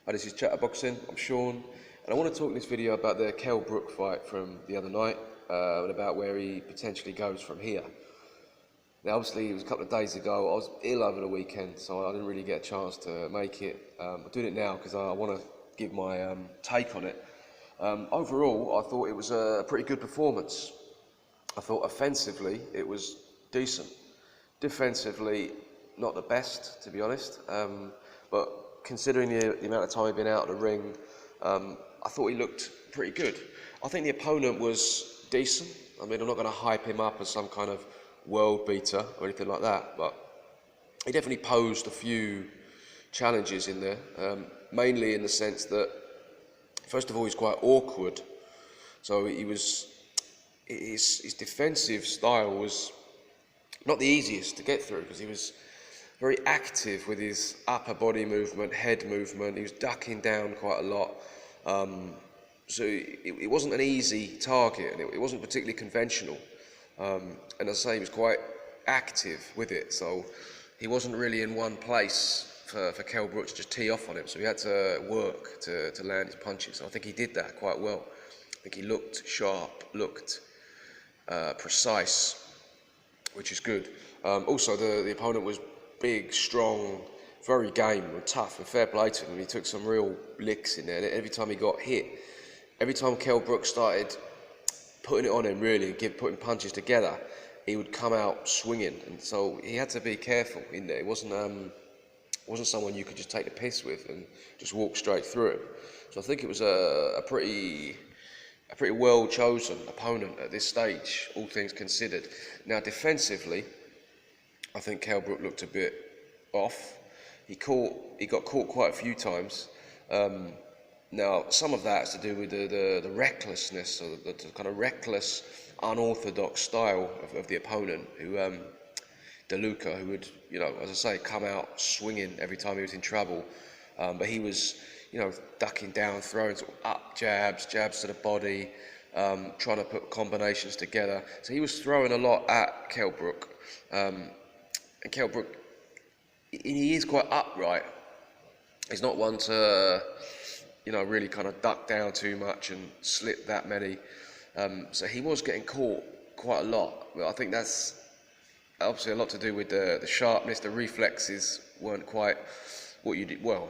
Hi, this is Chatterboxing. I'm Sean, and I want to talk in this video about the Kell Brook fight from the other night and about where he potentially goes from here. Now, obviously, it was a couple of days ago. I was ill over the weekend, so I didn't really get a chance to make it. I'm doing it now because I want to give my take on it. Overall, I thought it was a pretty good performance. I thought offensively it was decent. Defensively, not the best, to be honest. But considering the amount of time he'd been out of the ring, I thought he looked pretty good. I think the opponent was decent. I mean, I'm not going to hype him up as some kind of world beater or anything like that, but he definitely posed a few challenges in there, mainly in the sense that, first of all, he's quite awkward. So his defensive style was not the easiest to get through because he was very active with his upper body movement, head movement. He was ducking down quite a lot. So it wasn't an easy target, and it wasn't particularly conventional. And as I say, he was quite active with it. So he wasn't really in one place for Kell Brook to just tee off on him. So he had to work to land his punches. And I think he did that quite well. I think he looked sharp, looked precise, which is good. Also, the opponent was big, strong, very game and tough, and fair play to him. He took some real licks in there. And every time he got hit, every time Kell Brook started putting it on him, really, putting punches together, he would come out swinging. And so he had to be careful in there. It wasn't someone you could just take the piss with and just walk straight through him. So I think it was a pretty well chosen opponent at this stage, all things considered. Now, defensively, I think Kell Brook looked a bit off. He got caught quite a few times. Now, some of that has to do with the recklessness, or the kind of reckless, unorthodox style of the opponent, who Deluca, who would, as I say, come out swinging every time he was in trouble. But he was, ducking down, throwing sort of up jabs to the body, trying to put combinations together. So he was throwing a lot at Kell Brook. And Kell Brook, he is quite upright. He's not one to, really kind of duck down too much and slip that many. So he was getting caught quite a lot. But I think that's obviously a lot to do with the sharpness. The reflexes weren't quite what you'd, well,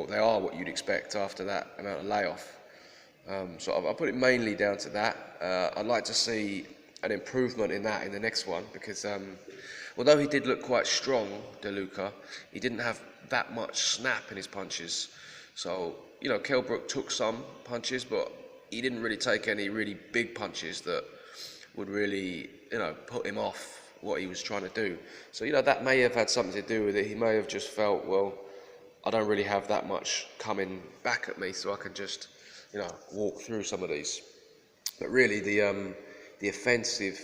they are what you'd expect after that amount of layoff. So I'll put it mainly down to that. I'd like to see an improvement in that in the next one, because although he did look quite strong, Deluca, he didn't have that much snap in his punches. So, Kell Brook took some punches, but he didn't really take any really big punches that would really, put him off what he was trying to do. So, that may have had something to do with it. He may have just felt, well, I don't really have that much coming back at me, so I can just, walk through some of these. But really, the offensive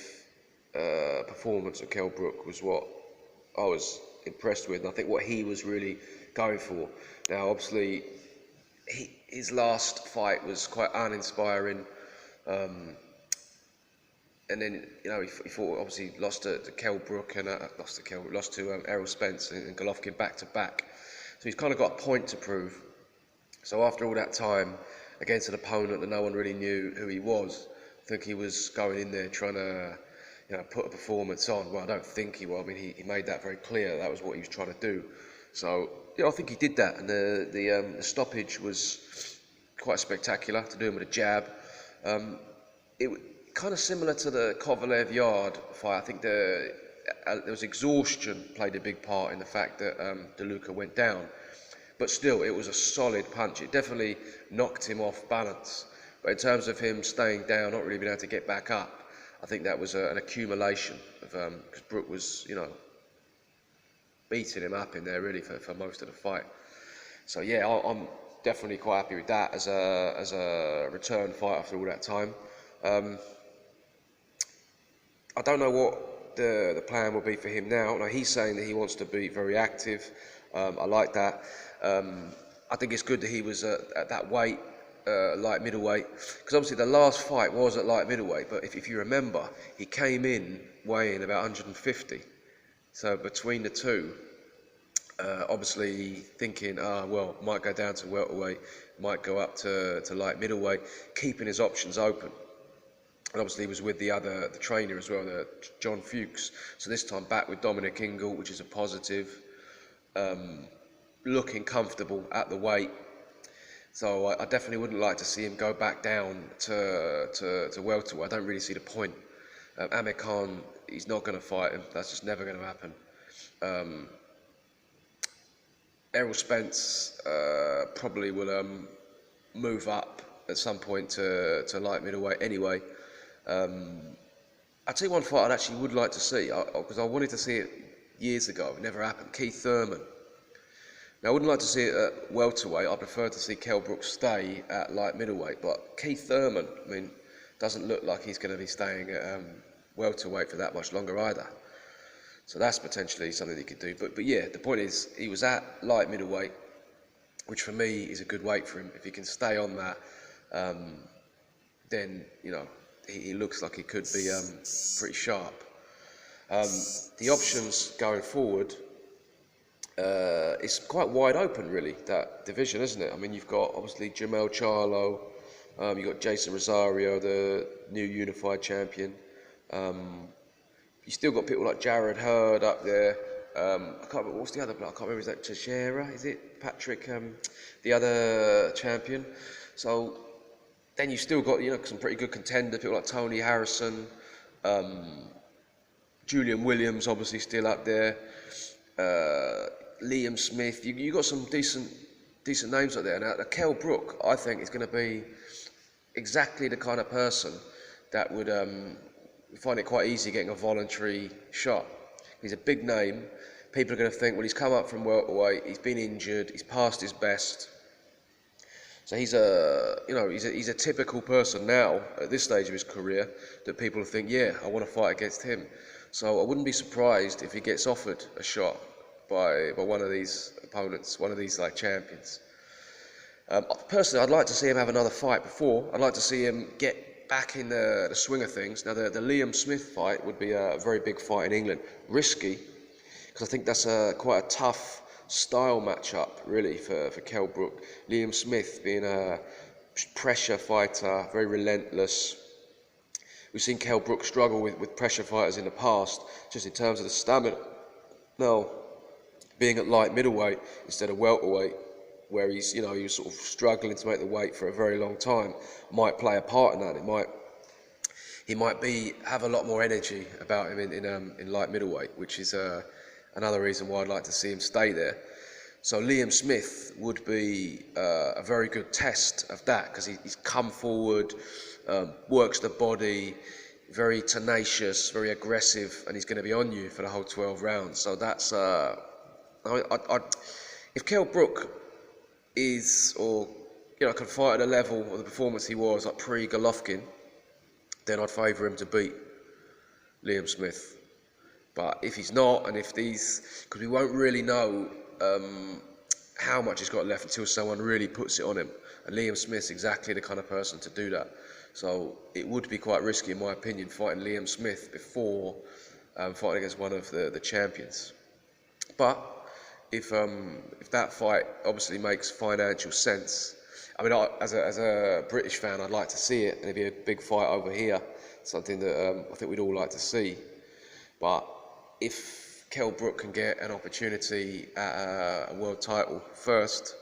performance of Kell Brook was what I was impressed with, and I think what he was really going for. Now, obviously, his last fight was quite uninspiring, and then he fought, obviously lost to Kell Brook and lost to Errol Spence and Golovkin back to back. So he's kind of got a point to prove. So after all that time against an opponent that no one really knew who he was, I think he was going in there trying to put a performance on. Well, I don't think he was. I mean, he made that very clear. That was what he was trying to do. So, I think he did that. And the stoppage was quite spectacular, to do him with a jab. It kind of similar to the Kovalev-Yard fight. I think there was exhaustion played a big part in the fact that Deluca went down. But still, it was a solid punch. It definitely knocked him off balance. But in terms of him staying down, not really being able to get back up, I think that was an accumulation of, because Brook was, beating him up in there really for most of the fight. So yeah, I'm definitely quite happy with that as a return fight after all that time. I don't know what the plan will be for him now. Now, he's saying that he wants to be very active. I like that. I think it's good that he was at that weight. Light middleweight, because obviously the last fight was at light middleweight, but if you remember, he came in weighing about 150, so between the two, Obviously thinking, well, might go down to welterweight, might go up to light middleweight, keeping his options open. And obviously he was with the trainer as well, John Fuchs. So this time back with Dominic Ingle, which is a positive. Looking comfortable at the weight. So I definitely wouldn't like to see him go back down to welterweight. I don't really see the point. Amir Khan, he's not going to fight him. That's just never going to happen. Errol Spence probably will move up at some point to light middleweight anyway. I'll tell you one fight I actually would like to see, because I wanted to see it years ago. It never happened. Keith Thurman. Now, I wouldn't like to see it at welterweight. I prefer to see Kell Brook stay at light middleweight. But Keith Thurman, I mean, doesn't look like he's going to be staying at welterweight for that much longer either. So that's potentially something he could do. But yeah, the point is, he was at light middleweight, which for me is a good weight for him. If he can stay on that, then, you know, he looks like he could be pretty sharp. The options going forward, it's quite wide open, really, that division, isn't it? I mean, you've got, obviously, Jamel Charlo, you've got Jason Rosario, the new unified champion. You still got people like Jared Hurd up there. I can't remember, what's the other bloke? I can't remember, is that Teixeira? Is it Patrick, the other champion? So then you've still got, you know, some pretty good contenders, people like Tony Harrison, Julian Williams, obviously still up there. Liam Smith, you got some decent names up there. Now, Kell Brook, I think, is going to be exactly the kind of person that would find it quite easy getting a voluntary shot. He's a big name. People are going to think, well, he's come up from welterweight, he's been injured, he's past his best. So he's a typical person now at this stage of his career that people think, yeah, I want to fight against him. So I wouldn't be surprised if he gets offered a shot by one of these opponents, one of these like champions. Personally, I'd like to see him have another fight before. I'd like to see him get back in the swing of things. Now, the Liam Smith fight would be a very big fight in England. Risky, because I think that's quite a tough style matchup, really, for Kell Brook. Liam Smith being a pressure fighter, very relentless. We've seen Kell Brook struggle with pressure fighters in the past, just in terms of the stamina. Now, being at light middleweight instead of welterweight, where he was sort of struggling to make the weight for a very long time, might play a part in that. He might have a lot more energy about him in light middleweight, which is another reason why I'd like to see him stay there. So Liam Smith would be a very good test of that, because he's come forward, works the body, very tenacious, very aggressive, and he's going to be on you for the whole 12 rounds. So that's if Kell Brook can fight at a level of the performance he was like pre-Golovkin, then I'd favour him to beat Liam Smith. But if he's not, and because we won't really know how much he's got left until someone really puts it on him, and Liam Smith's exactly the kind of person to do that. So it would be quite risky, in my opinion, fighting Liam Smith before fighting against one of the champions. But if that fight obviously makes financial sense, I mean, as a British fan, I'd like to see it, and it'd be a big fight over here, something that I think we'd all like to see. But if Kell Brook can get an opportunity at a world title first,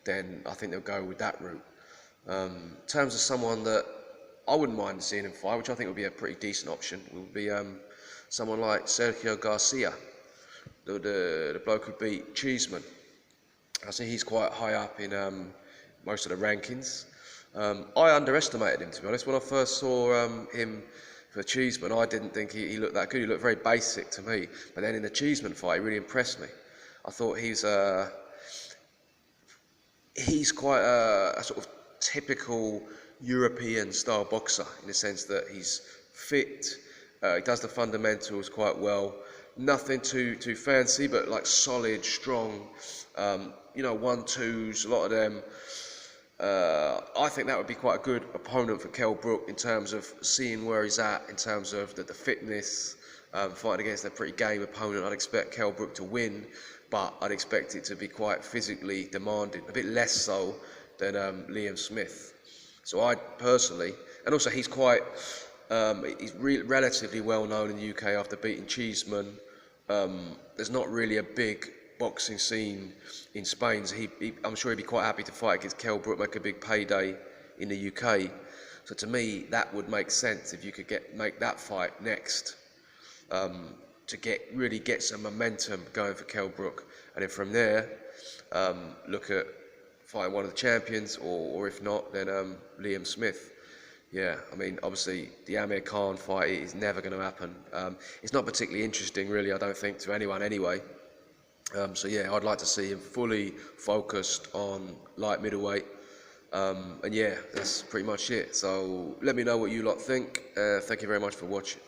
then I think they'll go with that route. In terms of someone that I wouldn't mind seeing him fight, which I think would be a pretty decent option, would be someone like Sergio Garcia, the bloke who beat Cheeseman. I see he's quite high up in most of the rankings. I underestimated him, to be honest. When I first saw him for Cheeseman, I didn't think he looked that good. He looked very basic to me. But then in the Cheeseman fight, he really impressed me. I thought he's quite a sort of typical European-style boxer, in the sense that he's fit, he does the fundamentals quite well. Nothing too fancy, but like solid, strong, 1-2s, a lot of them. I think that would be quite a good opponent for Kell Brook in terms of seeing where he's at, in terms of the fitness, fighting against a pretty game opponent. I'd expect Kell Brook to win, but I'd expect it to be quite physically demanding, a bit less so than Liam Smith. So I personally, and also he's relatively well known in the UK after beating Cheeseman. There's not really a big boxing scene in Spain, so I'm sure he'd be quite happy to fight against Kell Brook, make a big payday in the UK. So to me, that would make sense if you could make that fight next, to really get some momentum going for Kell Brook, and then from there, look at fighting one of the champions, or if not, then Liam Smith. Yeah, I mean, obviously the Amir Khan fight is never going to happen. It's not particularly interesting, really, I don't think, to anyone anyway. So yeah, I'd like to see him fully focused on light middleweight. And yeah, that's pretty much it. So let me know what you lot think. Thank you very much for watching.